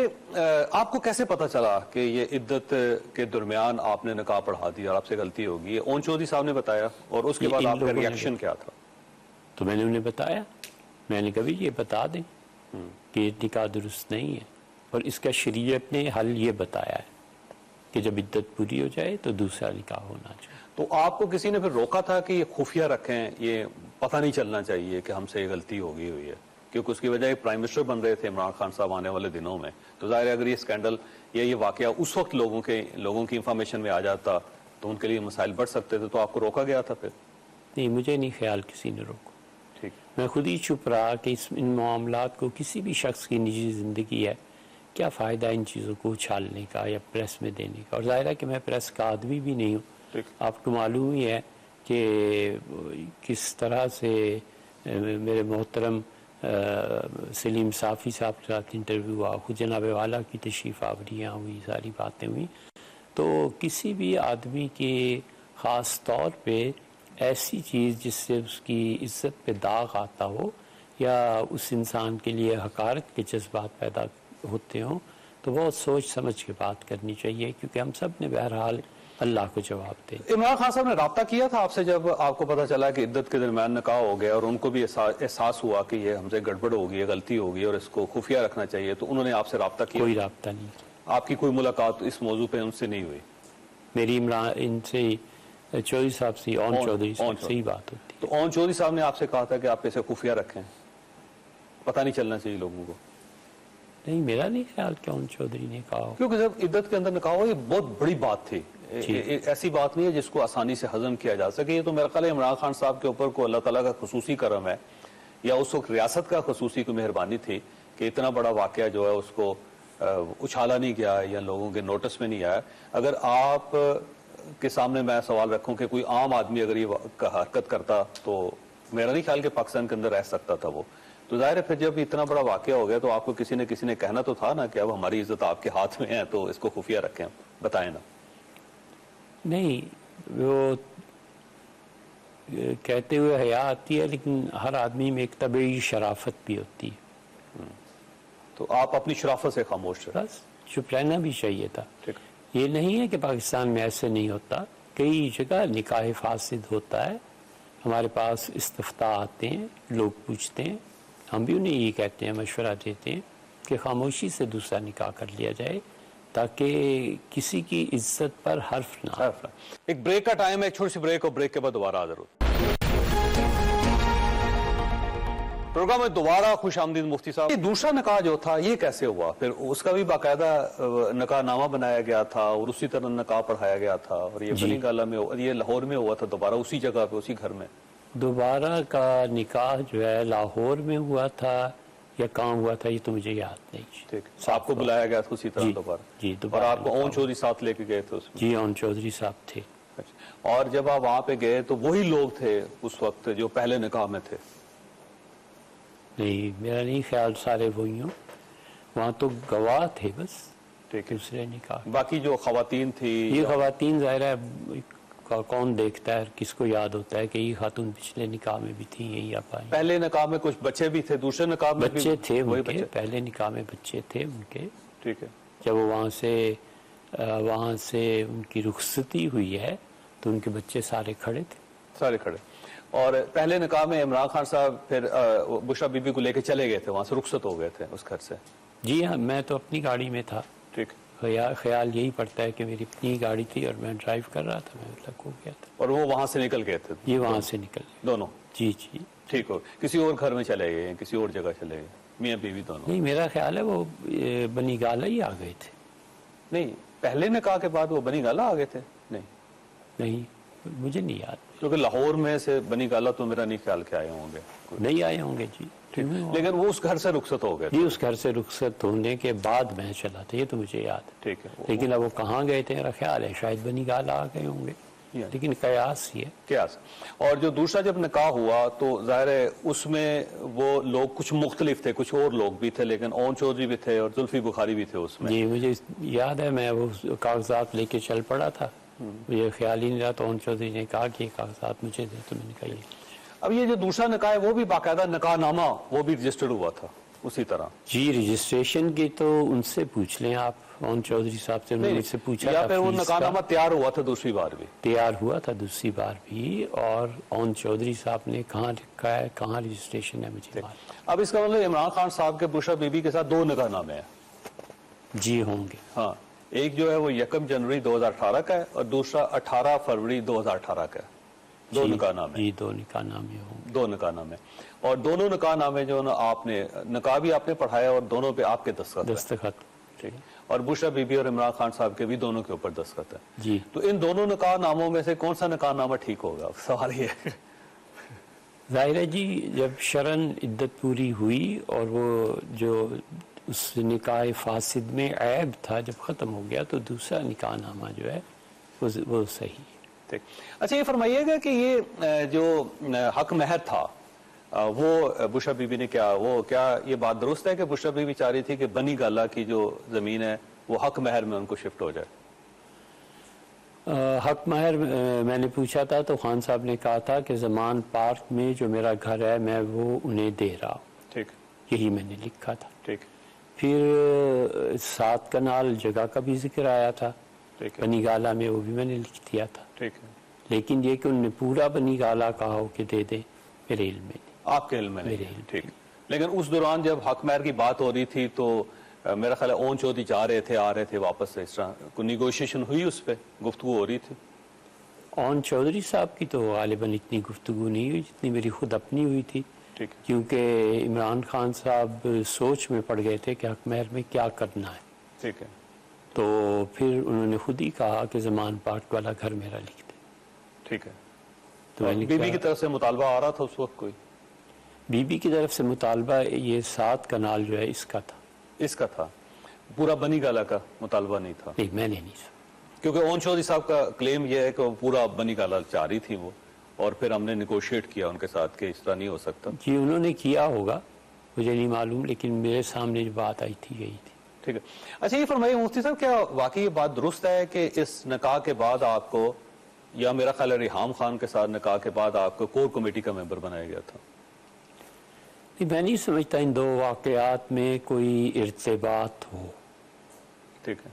آپ کو کیسے پتا چلا کہ یہ عدت کے درمیان آپ نے نکاح پڑھا دیا اور آپ سے غلطی ہوگی؟ اون چودھری صاحب نے بتایا، اور اس کے بعد آپ کا ریاکشن کیا تھا؟ تو میں نے انہیں بتایا، میں نے کبھی یہ بتا دیں کہ یہ نکاح درست نہیں ہے، اور اس کا شریعت نے حل یہ بتایا ہے کہ جب عدت پوری ہو جائے تو دوسرا نکاح ہونا چاہیے. تو آپ کو کسی نے پھر روکا تھا کہ یہ خفیہ رکھیں, یہ پتہ نہیں چلنا چاہیے کہ ہم سے یہ غلطی ہو گئی ہوئی ہے؟ کیونکہ اس کی وجہ ایک پرائم منسٹر بن رہے تھے عمران خان صاحب آنے والے دنوں میں, تو ظاہر ہے اگر یہ اسکینڈل یا یہ واقعہ اس وقت لوگوں کی انفارمیشن میں آ جاتا تو ان کے لیے مسائل بڑھ سکتے تھے, تو آپ کو روکا گیا تھا پھر؟ نہیں, مجھے نہیں خیال کسی نے روکا. ٹھیک, میں خود ہی چپ رہا کہ ان معاملات کو, کسی بھی شخص کی نجی زندگی ہے, کیا فائدہ ان چیزوں کو اچھالنے کا یا پریس میں دینے کا. اور ظاہر ہے کہ میں پریس کا آدمی بھی نہیں ہوں. آپ کو معلوم ہی ہے کہ کس طرح سے میرے محترم سلیم صافی صاحب کے ساتھ انٹرویو ہوا, خود جناب والا کی تشریف آوریاں ہوئی, ساری باتیں ہوئی. تو کسی بھی آدمی کے خاص طور پہ ایسی چیز جس سے اس کی عزت پہ داغ آتا ہو یا اس انسان کے لیے حقارت کے جذبات پیدا ہوتے ہوں, تو بہت سوچ سمجھ کے بات کرنی چاہیے, کیونکہ ہم سب نے بہرحال اللہ کو جواب دے. عمران خان صاحب نے رابطہ کیا تھا آپ سے جب آپ کو پتا چلا کہ عدت کے درمیان نکاح ہو گیا اور ان کو بھی احساس ہوا کہ یہ ہم سے گڑبڑ ہوگی, غلطی ہوگی اور اس کو خفیہ رکھنا چاہیے, تو انہوں نے آپ سے رابطہ کیا؟ کوئی رابطہ نہیں. آپ کی کوئی ملاقات اس موضوع پہ ان سے نہیں ہوئی؟ میری ان سے چودھری صاحب سے, اون چودھری صاحب سے ہی بات ہوتی. تو اون چودھری صاحب نے آپ سے کہا تھا کہ آپ اسے خفیہ رکھیں, پتہ نہیں چلنا چاہیے لوگوں کو؟ نہیں, میرا نہیں خیال کہ اون چودھری نے کہا. کیونکہ جب عدت کے اندر نکاح ہوا, یہ بہت بڑی بات تھی, ایسی بات نہیں ہے جس کو آسانی سے ہضم کیا جا سکے. یہ تو میرا خیال ہے عمران خان صاحب کے اوپر کو اللہ تعالیٰ کا خصوصی کرم ہے, یا اس وقت ریاست کا خصوصی کوئی مہربانی تھی کہ اتنا بڑا واقعہ جو ہے اس کو اچھالا نہیں گیا یا لوگوں کے نوٹس میں نہیں آیا. اگر آپ کے سامنے میں سوال رکھوں کہ کوئی عام آدمی اگر یہ حرکت کرتا تو میرا نہیں خیال کہ پاکستان کے اندر رہ سکتا تھا وہ. تو ظاہر ہے پھر جب اتنا بڑا واقعہ ہو گیا تو آپ کو کسی نے کہنا تو تھا نا کہ اب ہماری عزت آپ کے ہاتھ میں ہے تو اس کو خفیہ رکھیں, بتائیں نا. نہیں, وہ کہتے ہوئے حیا آتی ہے, لیکن ہر آدمی میں ایک طبعی شرافت بھی ہوتی ہے. تو آپ اپنی شرافت سے خاموش رہے. بس چپ رہنا بھی چاہیے تھا. یہ نہیں ہے کہ پاکستان میں ایسے نہیں ہوتا, کئی جگہ نکاح فاسد ہوتا ہے. ہمارے پاس استفتاء آتے ہیں, لوگ پوچھتے ہیں, ہم بھی انہیں یہ کہتے ہیں, مشورہ دیتے ہیں کہ خاموشی سے دوسرا نکاح کر لیا جائے تاکہ کسی کی عزت پر حرف نہ. ایک بریک کا ٹائم ہے, ایک چھوٹی سی بریک, اور بریک کے بعد دوبارہ حاضر ہوتے ہیں. پروگرام میں دوبارہ خوش آمدید مفتی صاحب. یہ دوسرا نکاح جو تھا یہ کیسے ہوا؟ پھر اس کا بھی باقاعدہ نکاح نامہ بنایا گیا تھا اور اسی طرح نکاح پڑھایا گیا تھا, اور یہ بنی گالہ میں, یہ لاہور میں ہوا تھا دوبارہ اسی جگہ پہ, اسی گھر میں. دوبارہ کا نکاح جو ہے لاہور میں ہوا تھا یا کہاں ہوا تھا یہ تو مجھے یاد نہیں. ٹھیک, آپ کو بلایا گیا تھا اسی طرح دوبارہ؟ جی, اور آپ کو اون چودھری ساتھ لے کے گئے تھے اس میں؟ جی, اون چودھری صاحب تھے. اور جب آپ وہاں پہ گئے تو وہی لوگ تھے اس وقت جو پہلے نکاح میں تھے؟ نہیں, میرا نہیں خیال سارے وہی ہوں, وہاں تو گواہ تھے بس. ٹھیک ہے, دوسرے نکاح باقی جو خواتین تھی, یہ خواتین ظاہر ہے کون دیکھتا ہے, کس کو یاد ہوتا ہے کہ یہ خاتون پچھلے نکاح میں بھی تھی, یہی آپ آئیں. پہلے نکاح میں کچھ بچے بھی تھے, دوسرے نکاح میں بچے تھے ان کے, پہلے نکاح میں بچے تھے ان کے. ٹھیک ہے, جب وہ وہاں سے ان کی رخصتی ہوئی ہے تو ان کے بچے سارے کھڑے تھے. سارے کھڑے. اور پہلے نکاح میں عمران خان صاحب پھر بشرا بی بی کو لے کے چلے گئے تھے, وہاں سے رخصت ہو گئے تھے اس گھر سے؟ جی ہاں, میں تو اپنی گاڑی میں تھا. ٹھیک, خیال یہی پڑتا ہے کہ میری اپنی گاڑی تھی اور میں ڈرائیو کر رہا تھا, میں لگ ہو گیا تھا. اور وہ وہاں سے نکل گئے تھے؟ یہ وہاں سے نکل گئے دونوں؟ جی جی. ٹھیک ہو, کسی اور گھر میں چلے گئے, کسی اور جگہ چلے گئے, میاں بیوی دونوں؟ نہیں, میرا خیال ہے وہ بنی گالہ ہی آ گئے تھے. نہیں, پہلے نکاح کے بعد وہ بنی گالہ آ گئے تھے؟ نہیں, مجھے نہیں یاد. کیونکہ لاہور میں سے بنی گالہ تو میرا نہیں خیال کے آئے ہوں گے. نہیں آئے ہوں گے جی. لیکن وہ اس گھر سے رخصت ہو گئے جی, اس گھر سے رخصت ہونے کے بعد میں چلا تھا, یہ تو مجھے یاد ہے. ٹھیک ہے, لیکن اب وہ کہاں گئے تھے میرا خیال ہے شاید بنی گالہ آ گئے ہوں گے, لیکن قیاس ہی ہے. قیاس. اور جو دوسرا جب نکاح ہوا تو ظاہر ہے اس میں وہ لوگ کچھ مختلف تھے, کچھ اور لوگ بھی تھے, لیکن اون چودھری بھی تھے اور زلفی بخاری بھی تھے اس میں. جی, مجھے یاد ہے, میں وہ کاغذات لے کے چل پڑا تھا, مجھے خیال ہی نہیں رہا, تو اون چودھری نے کہا کہ یہ کاغذات مجھے دے, تو میں نے کہا یہ. اب یہ جو دوسرا نکاح ہے وہ بھی باقاعدہ نکاح نامہ وہ بھی رجسٹرڈ ہوا تھا اسی طرح؟ جی, رجسٹریشن کی تو ان سے پوچھ لیں آپ, اون چودھری صاحب سے مجھ سے پوچھا یا پھر وہ نکاح نامہ تیار ہوا تھا دوسری بار بھی؟ تیار ہوا تھا دوسری بار بھی, اور اون چودھری صاحب نے کہاں لکھا ہے, کہاں رجسٹریشن ہے, مجھے معلوم. اب اس کا مطلب عمران خان صاحب کے بشرا بی بی کے ساتھ دو نکاح نامے ہیں؟ جی ہوں گے. ہاں, ایک جو ہے وہ 1 جنوری 2018 کا ہے اور دوسرا 18 فروری 2018 کا ہے. دو نکاح نامے. جی 2 نکاح نامے ہوں. 2 نکاح نامے اور دونوں نکاح نامے جو نا آپ نے نکاح بھی آپ نے پڑھایا اور دونوں پہ آپ کے دستخط. ٹھیک. اور بشرا بی بی اور عمران خان صاحب کے بھی دونوں کے اوپر دستخط ہے. جی. تو ان دونوں نکاح ناموں میں سے کون سا نکاح نامہ ٹھیک ہوگا؟ سوال یہ ہے. ظاہر ہے جی جب شرعاً عدت پوری ہوئی اور وہ جو اس نکاح فاسد میں عیب تھا جب ختم ہو گیا تو دوسرا نکاح نامہ جو ہے وہ صحیح ہے. ٹھیک. اچھا یہ فرمائیے گا کہ یہ جو حق مہر تھا وہ بشرا بی بی نے کیا یہ بات درست ہے کہ بشرا بی بی چاہ رہی تھی کہ بنی گالا کی جو زمین ہے وہ حق مہر میں ان کو شفٹ ہو جائے؟ حق مہر میں نے پوچھا تھا تو خان صاحب نے کہا تھا کہ زمان پارک میں جو میرا گھر ہے میں وہ انہیں دے رہا ہوں. ٹھیک. یہی میں نے لکھا تھا. ٹھیک. پھر 7 کنال جگہ کا بھی ذکر آیا تھا بنی گالا میں، وہ بھی میں نے لکھ دیا تھا. ٹھیک. لیکن یہ کہ انہوں نے پورا بنی گالا کہا ہو کہ دے دیں میرے علم میں نہیں. آپ کے علم میں نہیں. ٹھیک. لیکن اس دوران جب حق مہر کی بات ہو رہی تھی تو میرا خیال ہے اون چودھری جا رہے تھے آ رہے تھے واپس سے، اس طرح کوئی نیگوشیشن ہوئی اس پہ گفتگو ہو رہی تھی؟ اون چودھری صاحب کی تو غالباً اتنی گفتگو نہیں ہوئی جتنی میری خود اپنی ہوئی تھی. ٹھیک. کیونکہ عمران خان صاحب سوچ میں پڑ گئے تھے کہ حق مہر میں کیا کرنا ہے. ٹھیک ہے. تو پھر انہوں نے خود ہی کہا کہ زمان پارک والا گھر میرا لکھ دیں. ٹھیک ہے. تو بی بی کی طرف سے مطالبہ آ رہا تھا اس وقت کوئی؟ بی بی کی طرف سے مطالبہ یہ 7 کنال جو ہے اس کا تھا. اس کا تھا، پورا بنی گالا کا مطالبہ نہیں تھا؟ نہیں میں نے نہیں سنا. کیونکہ اون چودھری صاحب کا کلیم یہ ہے کہ وہ پورا بنی گالا چاہ رہی تھی وہ، اور پھر ہم نے نیگوشیٹ کیا ان کے ساتھ کہ اس طرح نہیں ہو سکتا. جی انہوں نے کیا ہوگا مجھے نہیں معلوم، لیکن میرے سامنے جو بات آئی تھی یہی تھی. ٹھیک ہے. اچھا یہ فرمائیے مفتی صاحب، کیا واقعی یہ بات درست ہے کہ اس نکاح کے بعد آپ کو، یا میرا خیال ہے ریحام خان کے ساتھ نکاح کے بعد آپ کو کور کمیٹی کا ممبر بنایا گیا تھا؟ میں نہیں سمجھتا ان 2 واقعات میں کوئی ارتباط ہو. ٹھیک ہے.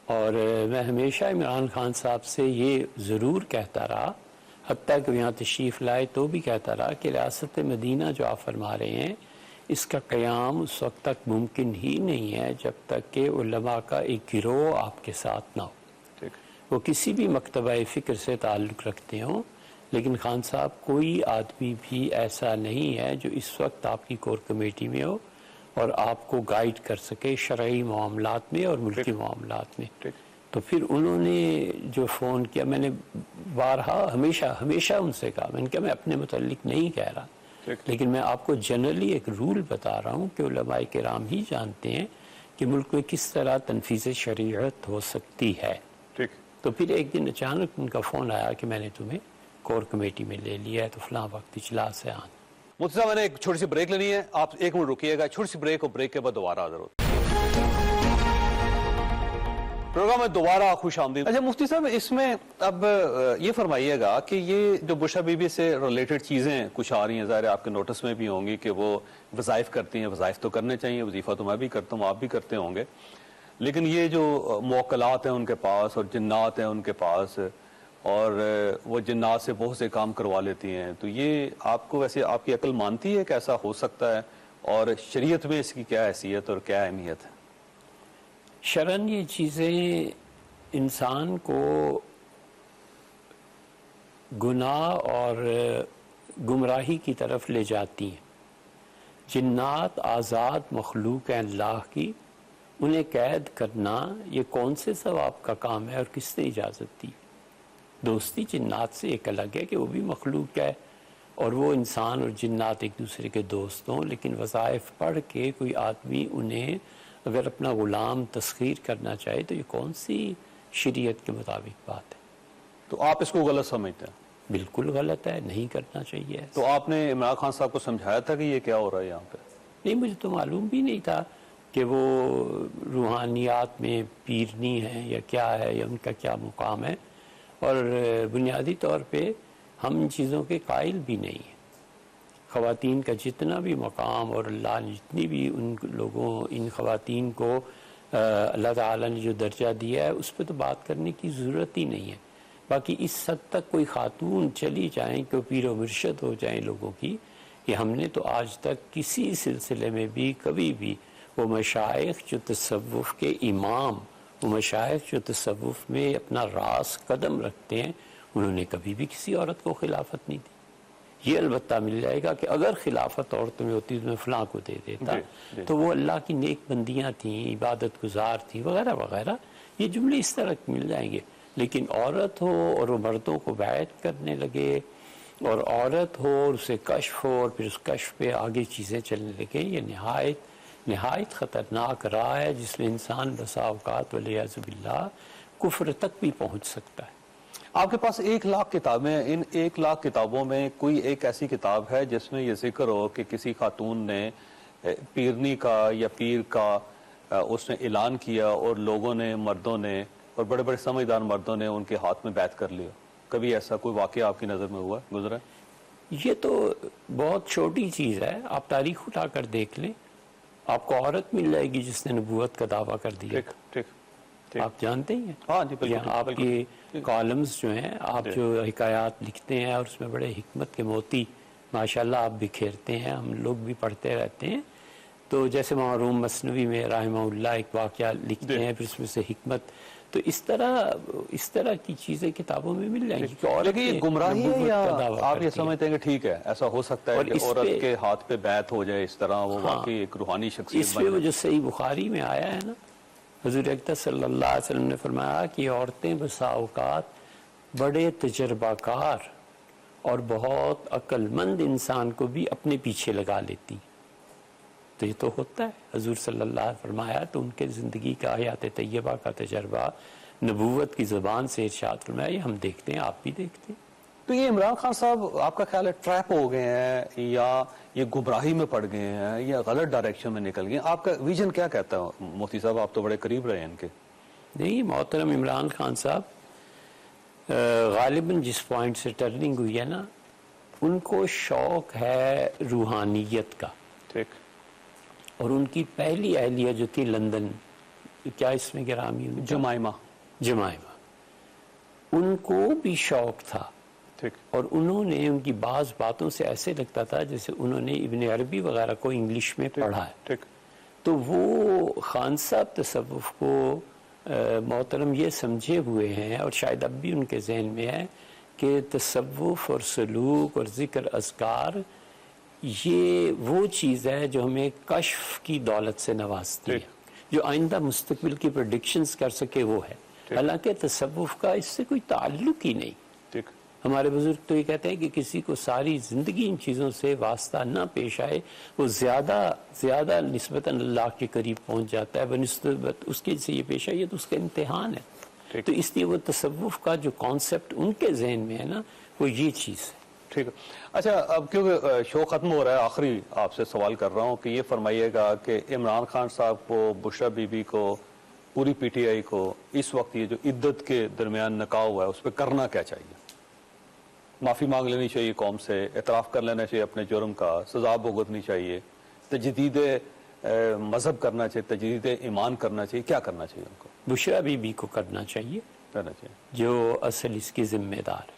اور میں ہمیشہ عمران خان صاحب سے یہ ضرور کہتا رہا، حتیٰ کہ یہاں تشریف لائے تو بھی کہتا رہا کہ ریاست مدینہ جو آپ فرما رہے ہیں اس کا قیام اس وقت تک ممکن ہی نہیں ہے جب تک کہ علماء کا ایک گروہ آپ کے ساتھ نہ ہو. وہ کسی بھی مکتبہ فکر سے تعلق رکھتے ہوں، لیکن خان صاحب کوئی آدمی بھی ایسا نہیں ہے جو اس وقت آپ کی کور کمیٹی میں ہو اور آپ کو گائیڈ کر سکے شرعی معاملات میں اور ملکی معاملات میں. تو پھر انہوں نے جو فون کیا، میں نے بارہا ہمیشہ ان سے کہا، میں نے کہا میں اپنے متعلق نہیں کہہ رہا، لیکن میں آپ کو جنرلی ایک رول بتا رہا ہوں کہ علماء کرام ہی جانتے ہیں کہ ملک میں کس طرح تنفیذ شریعت ہو سکتی ہے. تو پھر ایک دن اچانک ان کا فون آیا کہ میں نے تمہیں کور کمیٹی میں لے لیا ہے تو فلاں وقت اجلاس سے آنا. مفتی صاحب میں نے ایک چھوٹی سی بریک لینی ہے، آپ 1 منٹ رکیے گا، چھوٹی سی بریک، اور بریک کے بعد دوبارہ حاضر ہوتے ہیں. پروگرام میں دوبارہ خوش آمدید. اچھا مفتی صاحب، اس میں اب یہ فرمائیے گا کہ یہ جو بشرا بی بی سے ریلیٹڈ چیزیں کچھ آ رہی ہیں، ظاہر آپ کے نوٹس میں بھی ہوں گی کہ وہ وظائف کرتی ہیں. وظائف تو کرنے چاہیے، وظیفہ تو میں بھی کرتا ہوں، آپ بھی کرتے ہوں گے، لیکن یہ جو موکلات ہیں ان کے پاس اور جنات ہیں ان کے پاس، اور وہ جنات سے بہت سے کام کروا لیتی ہیں، تو یہ آپ کو ویسے آپ کی عقل مانتی ہے کہ ایسا ہو سکتا ہے، اور شریعت میں اس کی کیا حیثیت اور کیا اہمیت ہے؟ شرعاً یہ چیزیں انسان کو گناہ اور گمراہی کی طرف لے جاتی ہیں. جنات آزاد مخلوق ہیں اللہ کی، انہیں قید کرنا یہ کون سے ثواب کا کام ہے اور کس نے اجازت دی؟ دوستی جنات سے ایک الگ ہے کہ وہ بھی مخلوق ہے اور وہ انسان اور جنات ایک دوسرے کے دوست ہوں، لیکن وظائف پڑھ کے کوئی آدمی انہیں اگر اپنا غلام تسخیر کرنا چاہے تو یہ کون سی شریعت کے مطابق بات ہے؟ تو آپ اس کو غلط سمجھتے ہیں؟ بالکل غلط ہے، نہیں کرنا چاہیے. تو آپ نے عمران خان صاحب کو سمجھایا تھا کہ یہ کیا ہو رہا ہے یہاں پہ؟ نہیں، مجھے تو معلوم بھی نہیں تھا کہ وہ روحانیات میں پیرنی ہیں یا کیا ہے یا ان کا کیا مقام ہے، اور بنیادی طور پہ ہم ان چیزوں کے قائل بھی نہیں ہیں. خواتین کا جتنا بھی مقام اور اللہ نے جتنی بھی ان خواتین کو اللہ تعالیٰ نے جو درجہ دیا ہے اس پہ تو بات کرنے کی ضرورت ہی نہیں ہے. باقی اس حد تک کوئی خاتون چلی جائیں کہ پیر و مرشد ہو جائیں لوگوں کی، کہ ہم نے تو آج تک کسی سلسلے میں بھی کبھی بھی وہ مشائخ جو تصوف کے امام وہ مشائخ جو تصوف میں اپنا راس قدم رکھتے ہیں انہوں نے کبھی بھی کسی عورت کو خلافت نہیں دی. یہ البتہ مل جائے گا کہ اگر خلافت عورتوں میں ہوتی تو میں فلاں کو دے دیتا, تو وہ اللہ کی نیک بندیاں تھیں, عبادت گزار تھیں وغیرہ وغیرہ, یہ جملے اس طرح مل جائیں گے. لیکن عورت ہو اور وہ مردوں کو بیعت کرنے لگے, اور عورت ہو اور اسے کشف ہو اور پھر اس کشف پہ آگے چیزیں چلنے لگے, یہ نہایت خطرناک راہ ہے جس میں انسان بسا اوقات والعیاذ باللہ کفر تک بھی پہنچ سکتا ہے. آپ کے پاس 1,00,000 کتابیں ہیں, ان 1,00,000 کتابوں میں کوئی ایک ایسی کتاب ہے جس میں یہ ذکر ہو کہ کسی خاتون نے پیرنی کا یا پیر کا اس نے اعلان کیا اور لوگوں نے, مردوں نے اور بڑے بڑے سمجھدار مردوں نے ان کے ہاتھ میں بیعت کر لیا؟ کبھی ایسا کوئی واقعہ آپ کی نظر میں ہوا ہے, گزرا ہے؟ یہ تو بہت چھوٹی چیز ہے, آپ تاریخ اٹھا کر دیکھ لیں, آپ کو عورت مل جائے گی جس نے نبوت کا دعویٰ کر دیا. ٹھیک. آپ جانتے ہیں ہاں جی بالکل. آپ کے کالمز جو ہیں, آپ جو حکایات لکھتے ہیں اور اس میں بڑے حکمت کے موتی ماشاءاللہ آپ بکھیرتے ہیں, ہم لوگ بھی پڑھتے رہتے ہیں. تو جیسے معروم مثنوی میں رحمہ اللہ ایک واقعہ لکھتے ہیں, پھر اس میں سے حکمت, تو اس طرح کی چیزیں کتابوں میں مل جائیں گی. لیکن یہ گمراہی ہے یا آپ یہ سمجھتے ہیں کہ ٹھیک ہے ایسا ہو سکتا ہے کہ عورت کے ہاتھ پہ بیعت ہو جائے اس طرح, وہ واقعی ایک روحانی شخصیت اس میں وہ جو صحیح بخاری میں آیا ہے نا, حضور اقدس صلی اللہ علیہ وسلم نے فرمایا کہ عورتیں بسا اوقات بڑے تجربہ کار اور بہت عقل مند انسان کو بھی اپنے پیچھے لگا لیتی. تو یہ تو ہوتا ہے, حضور صلی اللہ علیہ وسلم فرمایا, تو ان کے زندگی کا حیات طیبہ کا تجربہ نبوت کی زبان سے ارشاد فرمایا, یہ ہم دیکھتے ہیں, آپ بھی دیکھتے ہیں. تو یہ عمران خان صاحب آپ کا خیال ہے ٹریپ ہو گئے ہیں یا یہ گمراہی میں پڑ گئے ہیں یا غلط ڈائریکشن میں نکل گئے ہیں؟ آپ کا ویژن کیا کہتا ہے مفتی صاحب, آپ تو بڑے قریب رہے ہیں ان کے. نہیں, محترم عمران خان صاحب غالباً جس پوائنٹ سے ٹرننگ ہوئی ہے نا, ان کو شوق ہے روحانیت کا. ٹھیک. اور ان کی پہلی اہلیہ جو تھی لندن, کیا اس میں گرامی, جمائمہ, ان کو بھی شوق تھا. ٹھیک. اور انہوں نے, ان کی بعض باتوں سے ایسے لگتا تھا جیسے انہوں نے ابن عربی وغیرہ کو انگلش میں پڑھا ہے. ٹھیک. تو وہ خان صاحب تصوف کو محترم یہ سمجھے ہوئے ہیں, اور شاید اب بھی ان کے ذہن میں ہے کہ تصوف اور سلوک اور ذکر اذکار یہ وہ چیز ہے جو ہمیں کشف کی دولت سے نوازتی ہے, جو آئندہ مستقبل کی پریڈکشنز کر سکے وہ ہے. حالانکہ تصوف کا اس سے کوئی تعلق ہی نہیں. ٹھیک. ہمارے بزرگ تو یہ کہتے ہیں کہ کسی کو ساری زندگی ان چیزوں سے واسطہ نہ پیش آئے, وہ زیادہ نسبتاً اللہ کے قریب پہنچ جاتا ہے بنسبت اس کے سے یہ پیش آئے, تو اس کا امتحان ہے. تو اس لیے وہ تصوف کا جو کانسیپٹ ان کے ذہن میں ہے نا, وہ یہ چیز ہے. ٹھیک ہے. اچھا, اب کیونکہ شو ختم ہو رہا ہے, آخری آپ سے سوال کر رہا ہوں کہ یہ فرمائیے گا کہ عمران خان صاحب کو, بشرا بی بی کو, پوری پی ٹی آئی کو اس وقت یہ جو عدت کے درمیان نکاح ہوا ہے اس پہ کرنا کیا چاہیے؟ معافی مانگ لینی چاہیے قوم سے, اعتراف کر لینا چاہیے اپنے جرم کا, سزا بھگتنی چاہیے, تجدید مذہب کرنا چاہیے, تجدید ایمان کرنا چاہیے, کیا کرنا چاہیے ان کو؟ بشرا بی بی کو کرنا چاہیے جو اصل اس کی ذمہ دار ہے.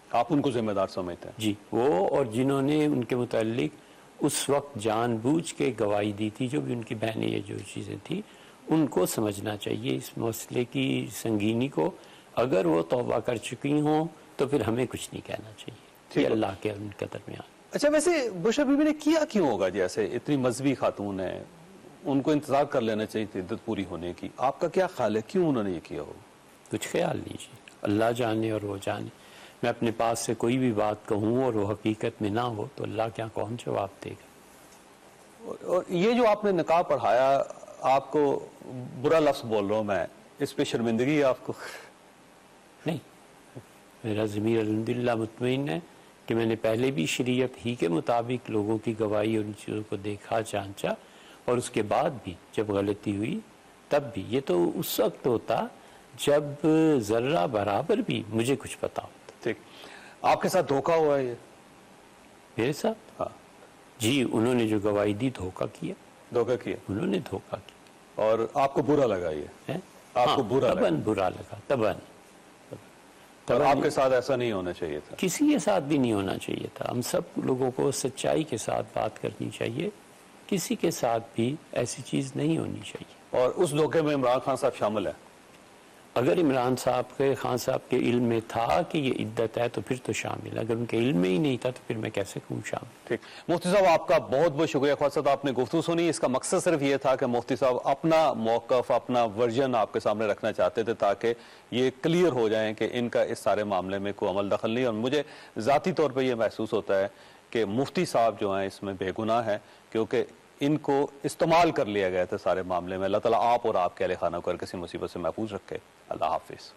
آپ ان کو ذمہ دار سمجھتے ہیں؟ جی, وہ اور جنہوں نے ان کے متعلق اس وقت جان بوجھ کے گواہی دی تھی, جو بھی ان کی بہنیں یہ جو چیزیں تھیں, ان کو سمجھنا چاہیے اس مسئلے کی سنگینی کو. اگر وہ توبہ کر چکی ہوں تو پھر ہمیں کچھ نہیں کہنا چاہیے, یہ اللہ کے ان کے درمیان. اچھا, ویسے بشرا بی بی نے کیا کیوں ہوگا؟ جیسے اتنی مذہبی خاتون ہے, ان کو انتظار کر لینا چاہیے تھی عدت پوری ہونے کی. آپ کا کیا خیال ہے کیوں انہوں نے یہ کیا ہوگا؟ کچھ خیال نہیں جی, اللہ جانے اور وہ جانے. میں اپنے پاس سے کوئی بھی بات کہوں اور وہ حقیقت میں نہ ہو تو اللہ کیا کون جواب دے گا. اور یہ جو آپ نے نکاح پڑھایا, آپ کو برا لفظ بول رہا ہوں میں, اس پہ شرمندگی ہے آپ کو؟ نہیں, میرا ضمیر الحمدللہ مطمئن ہے کہ میں نے پہلے بھی شریعت ہی کے مطابق لوگوں کی گواہی اور ان چیزوں کو دیکھا, جانچا, اور اس کے بعد بھی جب غلطی ہوئی تب بھی. یہ تو اس وقت ہوتا جب ذرہ برابر بھی مجھے کچھ پتا ہوتا. ٹھیک. آپ کے ساتھ دھوکہ ہوا ہے یہ؟ میرے ساتھ؟ ہاں جی, انہوں نے جو گواہی دی دھوکہ کیا. دھوکہ کیا؟ انہوں نے دھوکہ کیا. اور آپ کو برا لگا یہ؟ آپ کو برا لگا؟ برا لگا, تباً. اور آپ کے ساتھ ایسا نہیں ہونا چاہیے تھا؟ کسی کے ساتھ بھی نہیں ہونا چاہیے تھا. ہم سب لوگوں کو سچائی کے ساتھ بات کرنی چاہیے, کسی کے ساتھ بھی ایسی چیز نہیں ہونی چاہیے. اور اس دھوکے میں عمران خان صاحب شامل ہیں؟ اگر عمران صاحب کے خان صاحب کے علم میں تھا کہ یہ عدت ہے تو پھر تو شامل ہے، اگر ان کے علم میں ہی نہیں تھا تو پھر میں کیسے کہوں شامل۔ ٹھیک، مفتی صاحب آپ کا بہت بہت شکریہ۔ خواجہ صاحب آپ نے گفتگو سنی، اس کا مقصد صرف یہ تھا کہ مفتی صاحب اپنا موقف، اپنا ورژن آپ کے سامنے رکھنا چاہتے تھے تاکہ یہ کلیئر ہو جائیں کہ ان کا اس سارے معاملے میں کوئی عمل دخل نہیں، اور مجھے ذاتی طور پہ یہ محسوس ہوتا ہے کہ مفتی صاحب جو ہیں اس میں بے گناہ ہیں، کیونکہ ان کو استعمال کر لیا گیا تھا سارے معاملے میں۔ اللہ تعالیٰ آپ اور آپ کے اہل خانہ کو ہر کسی مصیبت سے محفوظ رکھے۔ اللہ حافظ۔